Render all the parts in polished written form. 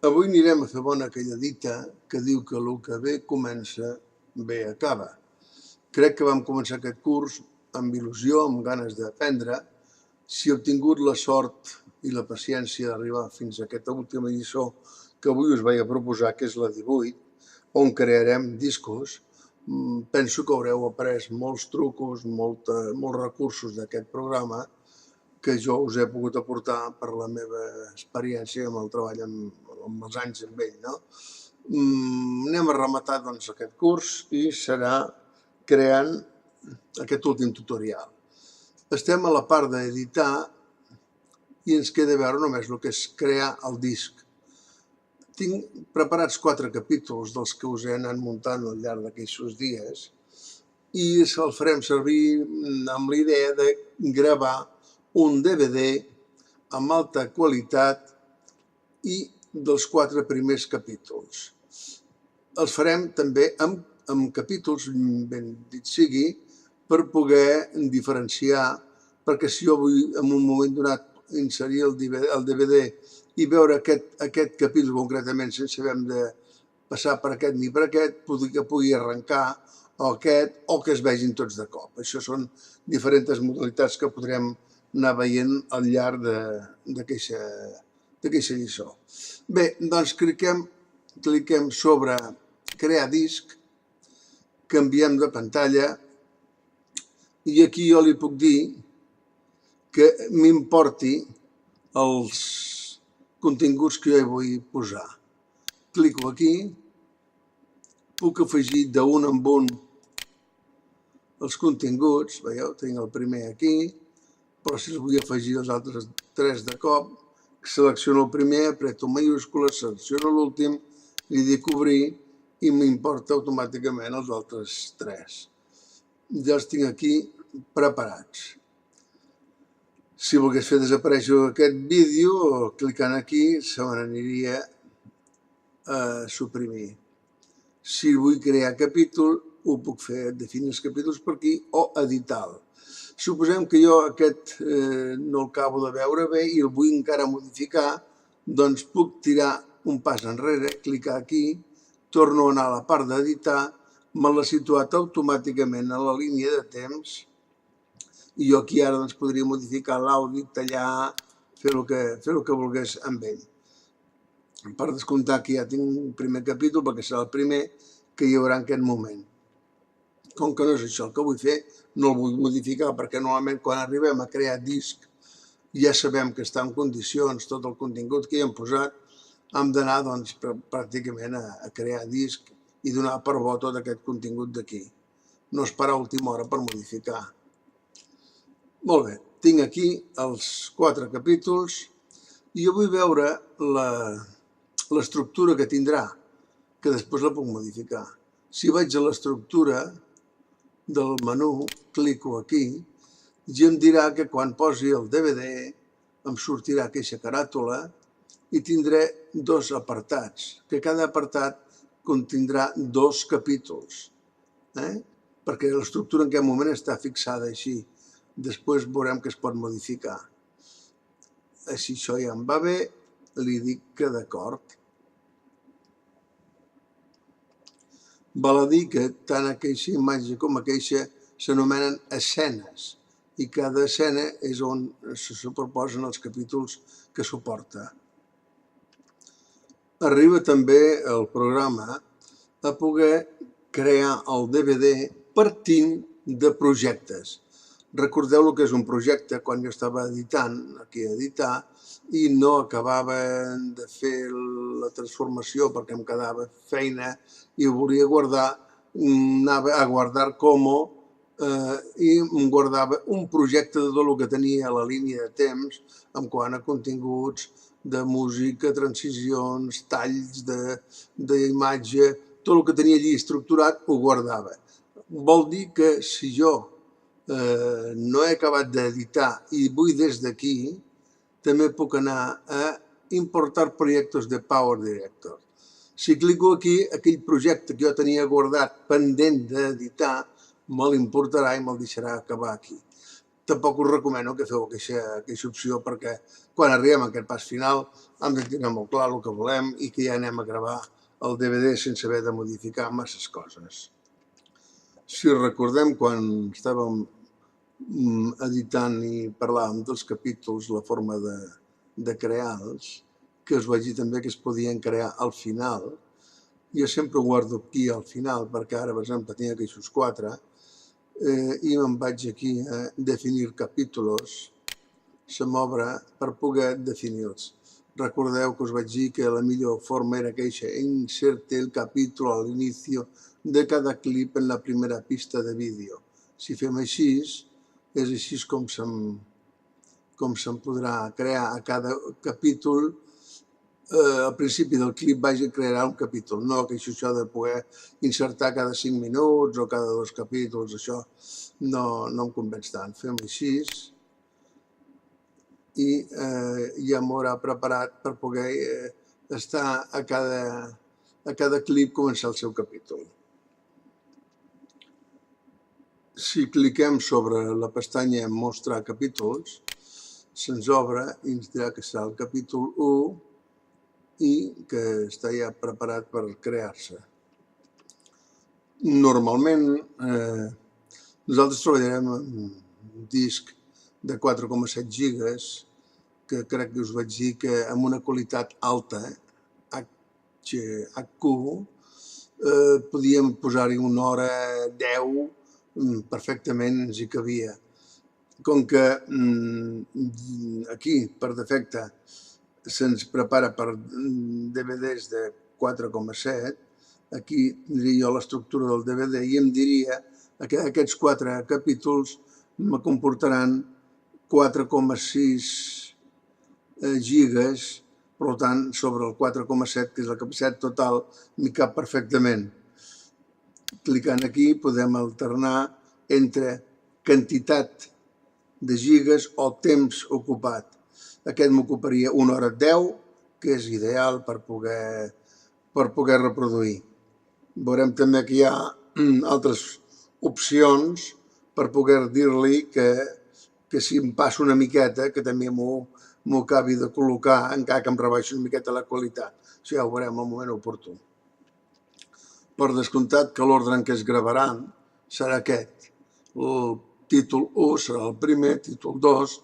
Avui anirem a fer bona aquella dita que diu que el que bé comença, bé acaba. Crec que vam començar aquest curs amb il·lusió, amb ganes d'aprendre. Si he obtingut la sort i la paciència d'arribar fins a aquesta última lliçó que avui us vaig a proposar, que és la 18, on crearem discos, penso que haureu après molts trucos, molts recursos d'aquest programa que jo us he pogut aportar per la meva experiència amb el treball amb els anys amb ell. Anem a rematar doncs, aquest curs i serà creant aquest últim tutorial. Estem a la part d'editar i ens queda veure només el que és crear el disc. Tinc preparats 4 capítols dels que us he anat muntant al llarg d'aquests dies i el farem servir amb la idea de gravar un DVD amb alta qualitat i dels 4 primers capítols. Els farem també amb capítols, ben dit sigui, per poder diferenciar, perquè si jo vull en un moment donat inserir el DVD i veure aquest capítol concretament sense haver de passar per aquest ni per aquest, que pugui arrencar o aquest o que es vegin tots de cop. Això són diferents modalitats que podrem anar veient al llarg d'aquesta lliçó. Bé, doncs cliquem sobre crear disc, canviem de pantalla i aquí jo li puc dir que m'importi els continguts que jo hi vull posar. Clico aquí, puc afegir d'un en un els continguts, veieu, tinc el primer aquí, però si els vull afegir els altres 3 de cop, selecciono el primer, apreto majúscules, selecciono l'últim, li dic obrir i m'importa automàticament els altres 3. Ja els tinc aquí preparats. Si volgués fer desaparèixer aquest vídeo, clicant aquí, se me n'aniria a suprimir. Si vull crear capítol, ho puc fer, definir els capítols per aquí o editar-lo. Suposem que jo aquest no el acabo de veure bé i el vull encara modificar, doncs puc tirar un pas enrere, clicar aquí, torno a anar a la part d'editar, me l'ha situat automàticament a la línia de temps i jo aquí ara podria modificar l'àudio, tallar, fer el que volgués amb ell. Per descomptar que ja tinc un primer capítol perquè serà el primer que hi haurà en aquest moment. Com que no és això el que vull fer, no el vull modificar perquè normalment quan arribem a crear disc ja sabem que està en condicions tot el contingut que hi hem posat, hem d'anar doncs, pràcticament a crear disc i donar per bo tot aquest contingut d'aquí. No esperar a última hora per modificar. Molt bé, tinc aquí els 4 capítols i jo vull veure l'estructura que tindrà, que després la puc modificar. Si vaig a l'estructura del menú, clico aquí i em dirà que quan posi el DVD em sortirà aquesta caràtula i tindré 2 apartats, que cada apartat contindrà 2 capítols, perquè l'estructura en aquest moment està fixada així. Després veurem que es pot modificar. Si això ja em va bé, li dic que d'acord. Val a dir que tant aquesta imatge com aquesta s'anomenen escenes i cada escena és on se superposen els capítols que suporta. Arriba també el programa a poder crear el DVD partint de projectes. Recordeu el que és un projecte quan jo estava editant, aquí a editar, i no acabava de fer la transformació perquè em quedava feina i ho volia guardar, anava a guardar com i em guardava un projecte de tot el que tenia a la línia de temps en quant a continguts de música, transicions, talls d'imatge, tot el que tenia allí estructurat ho guardava. Vol dir que si jo no he acabat d'editar i vull des d'aquí, també puc anar a importar projectes de Power Director. Si clico aquí, aquell projecte que jo tenia guardat pendent d'editar, me l'importarà i me'l deixarà acabar aquí. Tampoc us recomano que feu aquesta opció perquè quan arribem a aquest pas final hem de tenir molt clar el que volem i que ja anem a gravar el DVD sense haver de modificar masses coses. Si recordem quan estàvem editant i parlàvem dels capítols, la forma de crear-los, que us vaig dir també que es podien crear al final. Jo sempre ho guardo aquí al final, perquè ara, per exemple, tinc aquests 4 i me'n vaig aquí a definir capítolos, se m'obre per poder definir-los. Recordeu que us vaig dir que la millor forma era aquella, inserte el capítol a l'inici de cada clip en la primera pista de vídeo. Si fem així, és així com se'n podrà crear a cada capítol. Al principi del clip vaig a crear un capítol, no que això de poder insertar cada 5 minuts o cada 2 capítols, això no em convenç tant. Fem així i ja m'haurà preparat per poder estar a cada clip començar el seu capítol. Si cliquem sobre la pestanya Mostrar capítols, se'ns obre i ens dirà que serà el capítol 1 i que està ja preparat per crear-se. Normalment nosaltres treballarem amb un disc de 4,7 gigas, que crec que us vaig dir que amb una qualitat alta, HQ, podíem posar-hi 1 hora, 10, perfectament ens hi cabia. Com que aquí, per defecte, se'ns prepara per DVDs de 4,7, aquí tindria jo l'estructura del DVD i em diria que aquests 4 capítols me comportaran 4,6 gigas, per tant, sobre el 4,7, que és la capacitat total, m'hi cap perfectament. Clicant aquí podem alternar entre quantitat de gigas o temps ocupat. Aquest m'ocuparia 1 hora 10, que és ideal per poder reproduir. Veurem també que hi ha altres opcions per poder dir-li que si em passo una miqueta, que també m'ho acabi de col·locar, encara que em rebaixi una miqueta la qualitat. Això ja ho veurem al moment oportú. Per descomptat que l'ordre en què es gravaran serà aquest. El títol 1 serà el primer, títol 2,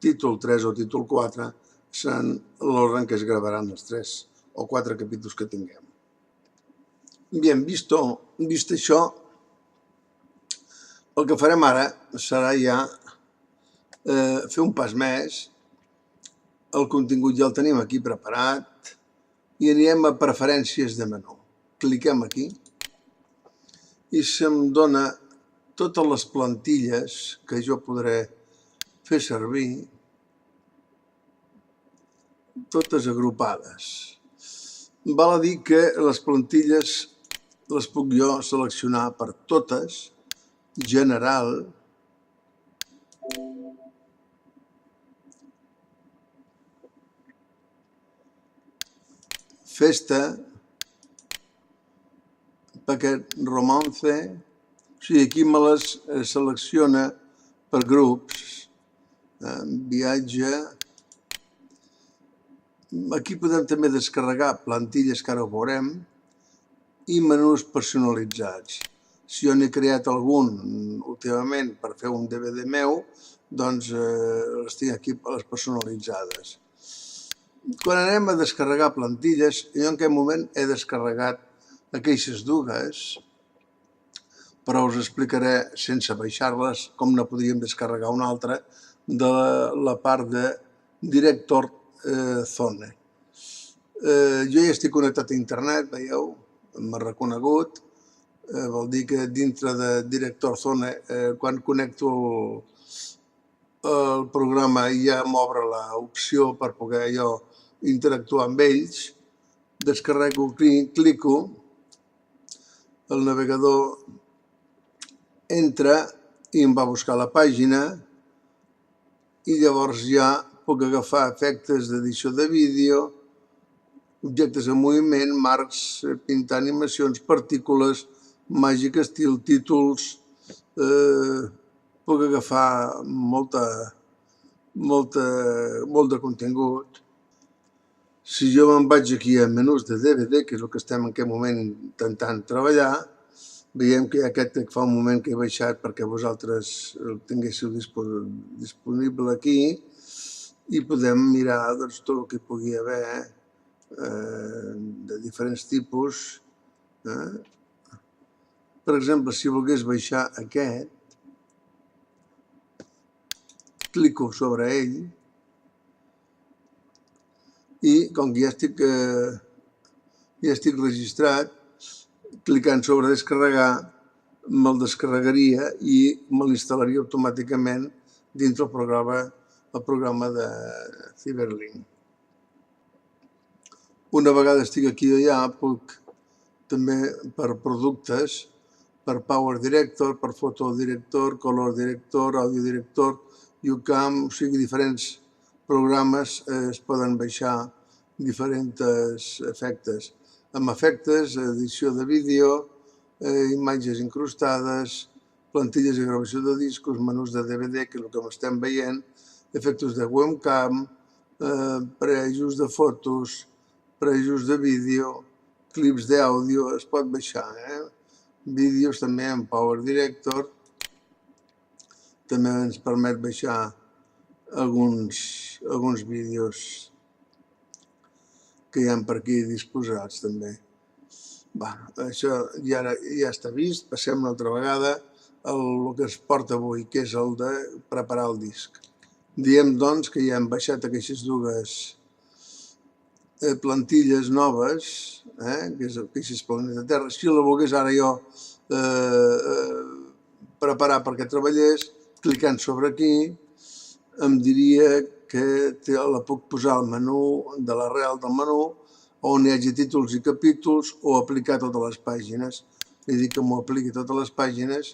títol 3 o títol 4 seran l'ordre en què es gravaran els 3 o 4 capítols que tinguem. Bien, vist això, el que farem ara serà ja fer un pas més. El contingut ja el tenim aquí preparat i anirem a preferències de menú. Cliquem aquí i se'm dona totes les plantilles que jo podré fer servir, totes agrupades. Val a dir que les plantilles les puc jo seleccionar per totes, general, festa, paquet romance, o sigui, aquí me les selecciona per grups, viatge. Aquí podem també descarregar plantilles que ara ho veurem i menús personalitzats. Si jo n'he creat algun últimament per fer un DVD meu, doncs les tinc aquí les personalitzades. Quan anem a descarregar plantilles, jo en aquest moment he descarregat aquestes dues, però us explicaré sense baixar-les com ne podríem descarregar una altra de la part de Director Zone. Jo ja estic connectat a internet, veieu, m'ha reconegut, vol dir que dintre de Director Zone, quan connecto el programa ja m'obre l'opció per poder jo interactuar amb ells, descarrego, clico, el navegador entra i em va buscar la pàgina i llavors ja puc agafar efectes d'edició de vídeo, objectes en moviment, marcs, pintar animacions, partícules, màgic estil, títols, puc agafar molta molt de contingut. Si jo me'n vaig aquí a menús de DVD, que és el que estem en aquest moment intentant treballar, veiem que hi ha aquest que fa un moment que he baixat perquè vosaltres el tinguéssiu disponible aquí i podem mirar doncs, tot el que hi pugui haver de diferents tipus. Per exemple, si volgués baixar aquest, clico sobre ell i com que ja estic registrat, clicant sobre descarregar me'l descarregaria i me l'instal·laria automàticament dintre el programa de Cyberlink. Una vegada estic aquí o allà, puc també per productes, per Power Director, per Photo Director, Color Director, Audio Director, UCAM, o sigui, diferents programes es poden baixar diferents efectes. Amb efectes, edició de vídeo, imatges incrustades, plantilles de gravació de discos, menús de DVD, que és el que estem veient, efectes de webcam, preajust de fotos, preajust de vídeo, clips d'àudio, es pot baixar. Vídeos també en Power Director, també ens permet baixar alguns vídeos que hi ha per aquí disposats també. Això ja està vist, passem una altra vegada el que es porta avui, que és el de preparar el disc. Diem, doncs, que ja hem baixat aquestes dues plantilles noves, que és aquestes Planeta Terra. Si la volgués ara jo preparar perquè treballés, clicant sobre aquí, em diria que la puc posar al menú de l'arrel del menú on hi hagi títols i capítols o aplicar totes les pàgines. Li dic que m'ho apliqui totes les pàgines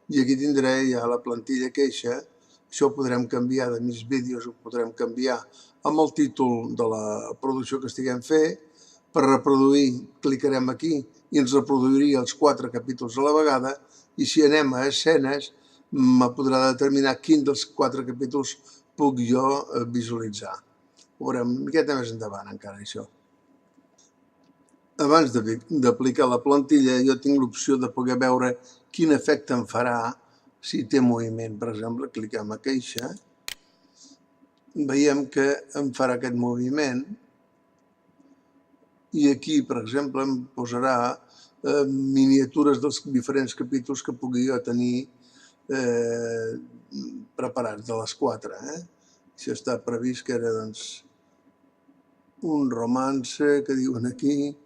i aquí tindré ja la plantilla queixa. Això ho podrem canviar de més vídeos, ho podrem canviar amb el títol de la producció que estiguem fent. Per reproduir, clicarem aquí i ens reproduiria els 4 capítols a la vegada i si anem a escenes me podrà determinar quin dels 4 capítols puc jo visualitzar. Ho veurem una miqueta més endavant encara, això. Abans d'aplicar la plantilla jo tinc l'opció de poder veure quin efecte em farà si té moviment. Per exemple, cliquem a queixa, veiem que em farà aquest moviment i aquí, per exemple, em posarà miniatures dels diferents capítols que pugui jo tenir preparats de les 4. Això està previst que era doncs, un romance que diuen aquí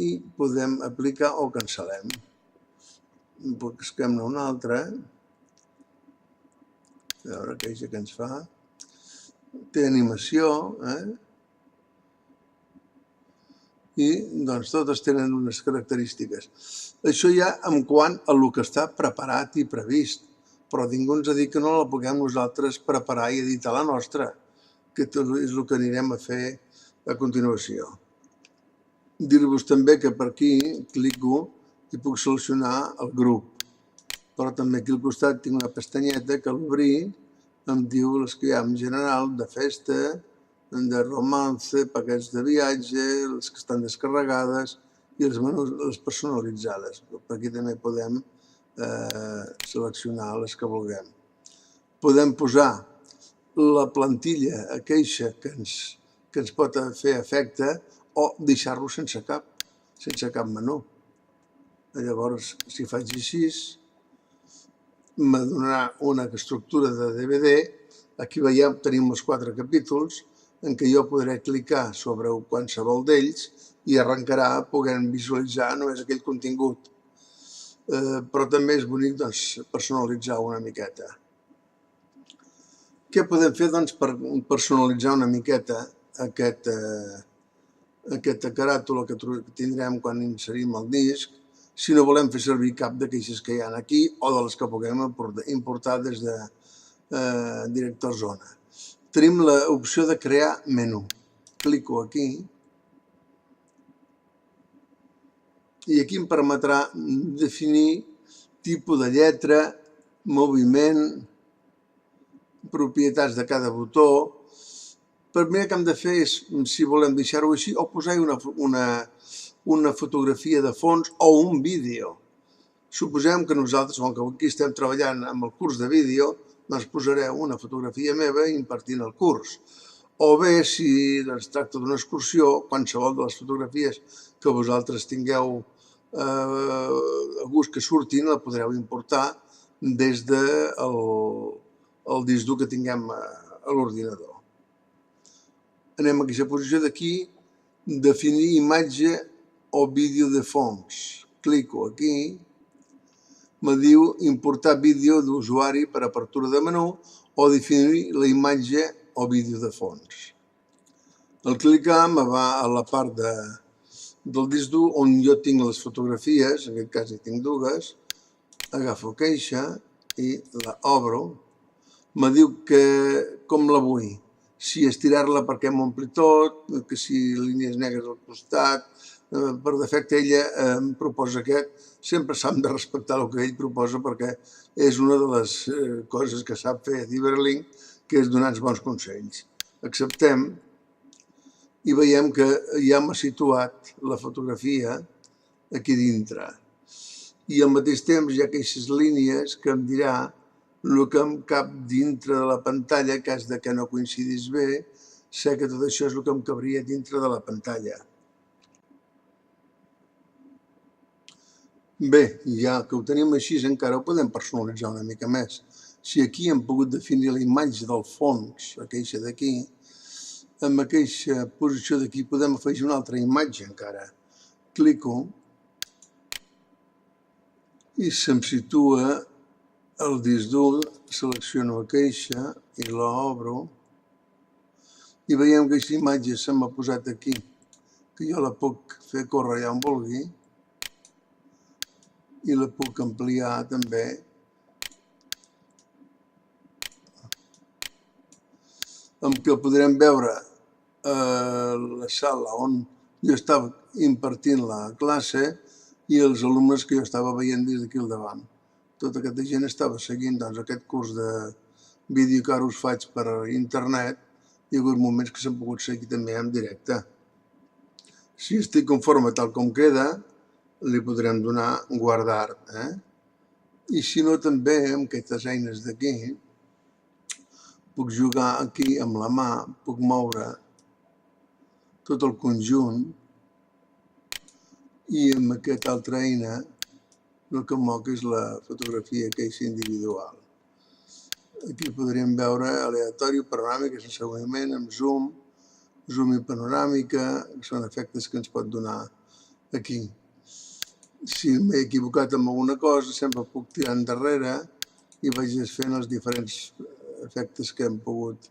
i podem aplicar o cancel·lem. Busquem-ne un altre, a veure què ens fa. Té animació, i doncs totes tenen unes característiques. Això ja en quant a el que està preparat i previst, però ningú ens ha dit que no la puguem nosaltres preparar i editar la nostra, que és el que anirem a fer a continuació. Dir-vos també que per aquí clico i puc seleccionar el grup, però també aquí al costat tinc una pestanyeta que al obrir em diu les que hi ha en general, de festa, de romance, paquets de viatge, les que estan descarregades i les personalitzades. Per aquí també podem seleccionar les que vulguem. Podem posar la plantilla a queixa que ens pot fer efecte o deixar-lo sense cap menú. Llavors, si faig així, me donarà una estructura de DVD. Aquí veiem, tenim els 4 capítols en què jo podré clicar sobre qualsevol d'ells i arrencarà podent visualitzar només aquell contingut. Però també és bonic personalitzar una miqueta. Què podem fer per personalitzar una miqueta aquesta caràtula que tindrem quan inserim el disc, si no volem fer servir cap d'aquestes que hi ha aquí o de les que puguem importar des de director zona. Tenim l'opció de crear menú. Clico aquí i aquí em permetrà definir tipus de lletra, moviment, propietats de cada botó. Primer que hem de fer és, si volem deixar-ho així, o posar-hi una fotografia de fons o un vídeo. Suposem que nosaltres, com que aquí estem treballant amb el curs de vídeo, doncs posareu una fotografia meva impartint el curs. O bé, si es tracta d'una excursió, qualsevol de les fotografies que vosaltres tingueu a gust que surtin, la podreu importar des del disc dur que tinguem a l'ordinador. Anem a aquesta posició d'aquí, definir imatge o vídeo de fons. Clico aquí, me diu importar vídeo d'usuari per apertura de menú o definir la imatge o vídeo de fons. Al clicar me va a la part del disc dur on jo tinc les fotografies, en aquest cas hi tinc dues, agafo queixa i la obro. Me diu que com la vull, si estirar-la perquè m'ompli tot, que si línies negres al costat. Per defecte ella em proposa aquest. Sempre s'han de respectar el que ell proposa perquè és una de les coses que sap fer Diverlink, que és donar-nos bons consells. Acceptem i veiem que ja m'ha situat la fotografia aquí dintre. I al mateix temps hi ha aquestes línies que em dirà el que em cap dintre de la pantalla, en cas de que no coincidís bé, sé que tot això és el que em cabria dintre de la pantalla. Bé, ja que ho tenim així, encara ho podem personalitzar una mica més. Si aquí hem pogut definir la imatge del fons, aquesta d'aquí, amb aquesta posició d'aquí podem afegir una altra imatge encara. Clico i se'm situa el disc dur, selecciono aquesta i l'obro i veiem que aquesta imatge se m'ha posat aquí, que jo la puc fer córrer allà on vulgui i la puc ampliar també. Amb què podrem veure la sala on jo estava impartint la classe i els alumnes que jo estava veient des d'aquí al davant. Tota aquesta gent estava seguint aquest curs de vídeo que ara us faig per internet. Hi ha hagut moments que s'han pogut seguir també en directe. Si estic conforme tal com queda, li podrem donar guardar. I si no, també amb aquestes eines d'aquí, puc jugar aquí amb la mà, puc moure tot el conjunt i amb aquesta altra eina el que moc és la fotografia queixa individual. Aquí podríem veure aleatori, panoràmica, sense moviment, amb zoom, zoom i panoràmica, que són efectes que ens pot donar aquí. Si m'he equivocat amb alguna cosa, sempre puc tirar endarrere i vaig fent els diferents efectes que hem pogut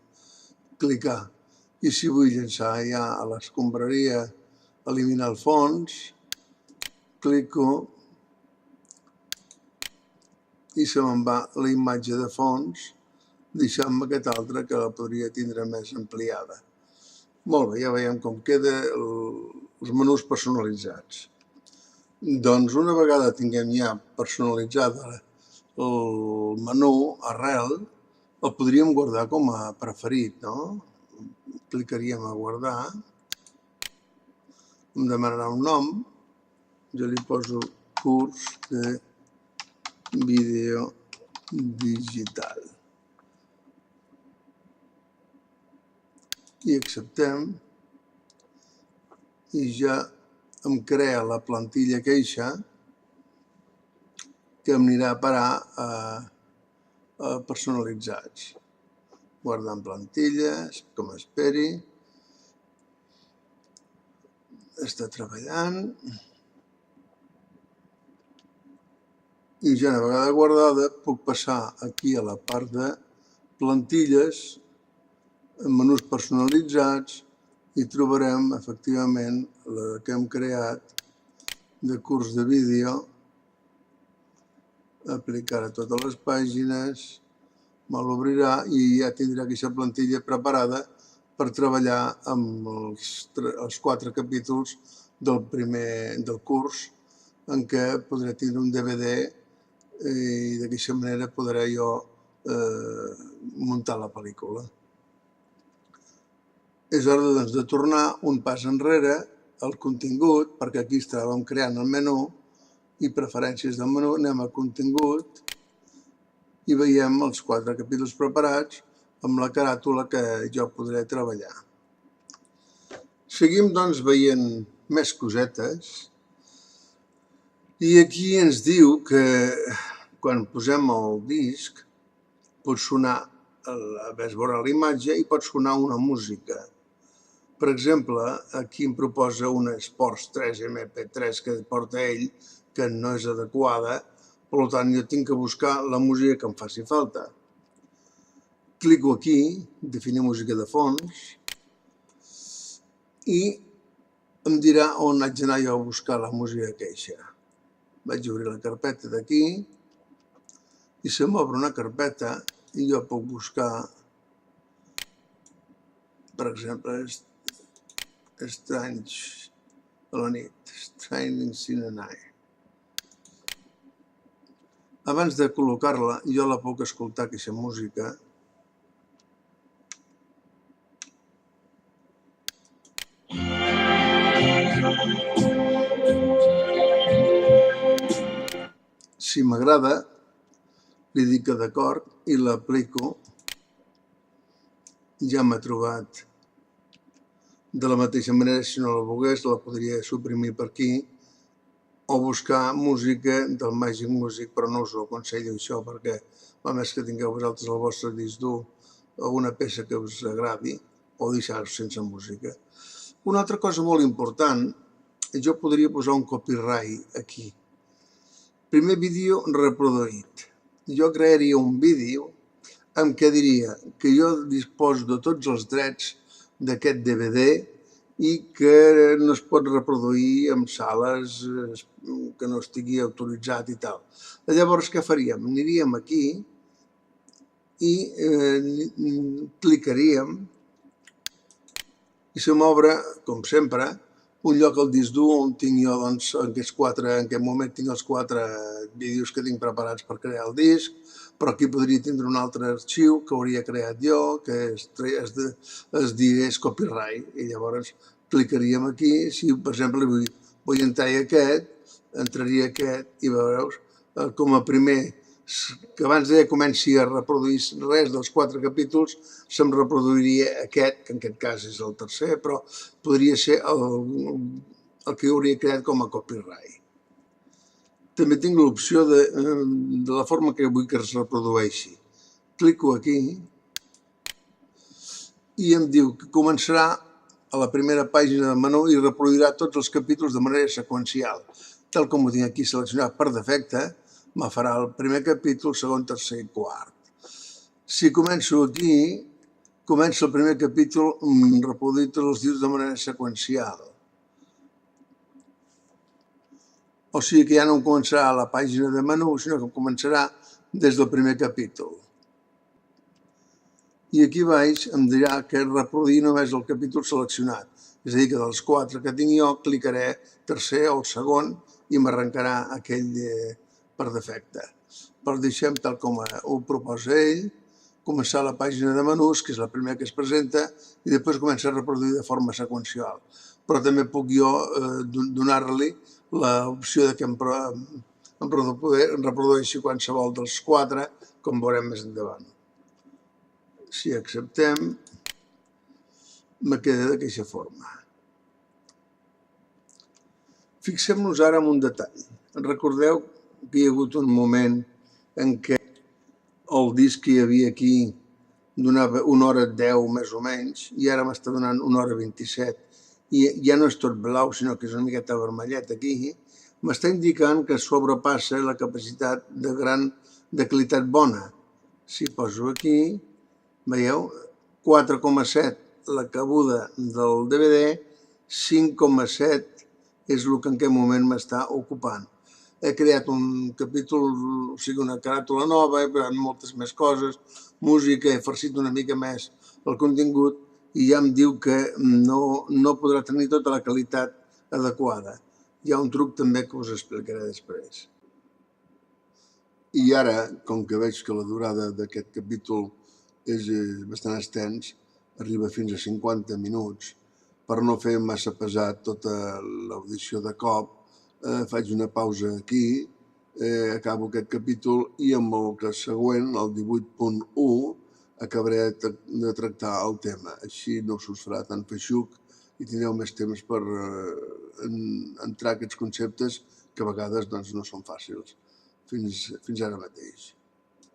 clicar. I si vull llançar ja a l'escombraria, eliminar el fons, clico i se me'n va la imatge de fons, deixant-me aquesta altra que la podria tindre més ampliada. Molt bé, ja veiem com queda els menús personalitzats. Doncs una vegada tinguem ja personalitzada el menú arrel, el podríem guardar com a preferit, no? Clicaríem a guardar, em demanarà un nom, jo li poso curs de vídeo digital. I acceptem i ja em crea la plantilla queixa que em anirà a parar a personalitzats. Guardar en plantilles, com esperi. Està treballant. I ja una vegada guardada puc passar aquí a la part de plantilles, menús personalitzats, i trobarem efectivament la que hem creat de curs de vídeo, aplicar a totes les pàgines, me l'obrirà i ja tindrà aquesta plantilla preparada per treballar amb els 4 capítols del curs, en què podré tindre un DVD i d'aquesta manera podré jo muntar la pel·lícula. És hora doncs, de tornar un pas enrere al contingut, perquè aquí estàvem creant el menú i preferències del menú, anem a contingut i veiem els 4 capítols preparats amb la caràtula que jo podré treballar. Seguim doncs veient més cosetes i aquí ens diu que quan posem el disc pot sonar, ves veure l'imatge i pot sonar una música. Per exemple, aquí em proposa una Sports 3 MP3 que porta ell, que no és adequada, per tant jo tinc que buscar la música que em faci falta. Clico aquí, definir música de fons, i em dirà on haig d'anar jo a buscar la música queixa. Vaig obrir la carpeta d'aquí i se m'obre una carpeta i jo puc buscar, per exemple, Strange a la nit, Strange in the Night. Abans de col·locar-la, jo la puc escoltar, aquesta música. Si m'agrada, li dic que d'acord i l'aplico. Ja m'ha trobat. De la mateixa manera, si no la volgués, la podria suprimir per aquí o buscar música del Magic Music, però no us ho aconsello això perquè a més que tingueu vosaltres el vostre disc dur o una peça que us agradi o deixar-vos sense música. Una altra cosa molt important, jo podria posar un copyright aquí. Primer vídeo reproduït. Jo crearia un vídeo en què diria que jo disposo de tots els drets d'aquest DVD i que no es pot reproduir en sales que no estigui autoritzat i tal. Llavors, què faríem? Aniríem aquí i clicaríem i se m'obre, com sempre, un lloc al disc dur on tinc jo, doncs, en aquest moment tinc els 4 vídeos que tinc preparats per crear el disc, però aquí podria tindre un altre arxiu que hauria creat jo, que es digués copyright, i llavors clicaríem aquí, si per exemple vull entrar aquest, entraria aquest i veureu com a primer, que abans que comenci a reproduir res dels 4 capítols, se'm reproduiria aquest, que en aquest cas és el tercer, però podria ser el que hauria creat com a copyright. També tinc l'opció de la forma que vull que es reprodueixi. Clico aquí i em diu que començarà a la primera pàgina del menú i reproduirà tots els capítols de manera seqüencial. Tal com ho tinc aquí seleccionat per defecte, me farà el primer capítol, segon, tercer i quart. Si començo aquí, comença el primer capítol reproduint tots els dies de manera seqüencial. O sigui que ja no començarà a la pàgina de menú, sinó que començarà des del primer capítol. I aquí baix em dirà que reproduir només el capítol seleccionat. És a dir, que dels 4 que tinc jo, clicaré tercer o el segon i m'arrencarà aquell per defecte. Però deixem tal com ho proposa ell, començar la pàgina de menús, que és la primera que es presenta, i després comença a reproduir de forma seqüencial. Però també puc jo donar-li l'opció que em reprodueixi qualsevol dels 4, com veurem més endavant. Si acceptem, me queda d'aquesta forma. Fixem-nos ara en un detall. Recordeu que hi ha hagut un moment en què el disc que hi havia aquí donava 1h10 més o menys i ara m'està donant 1h27 i ja no és tot blau sinó que és una miqueta vermellet aquí, m'està indicant que sobrepassa la capacitat de qualitat bona. Si poso aquí, veieu, 4,7 la cabuda del DVD, 5,7 és el que en aquest moment m'està ocupant. He creat un capítol, o sigui, una caràtula nova, he creat moltes més coses, música, he farcit una mica més el contingut i ja em diu que no podrà tenir tota la qualitat adequada. Hi ha un truc també que us explicaré després. I ara, com que veig que la durada d'aquest capítol és bastant extens, arriba fins a 50 minuts. Per no fer massa pesat tota l'audició de cop, faig una pausa aquí, acabo aquest capítol i amb el que següent, el 18.1, acabaré de tractar el tema. Així no us farà tan feixuc i tindreu més temps per entrar aquests conceptes que a vegades no són fàcils. Fins ara mateix.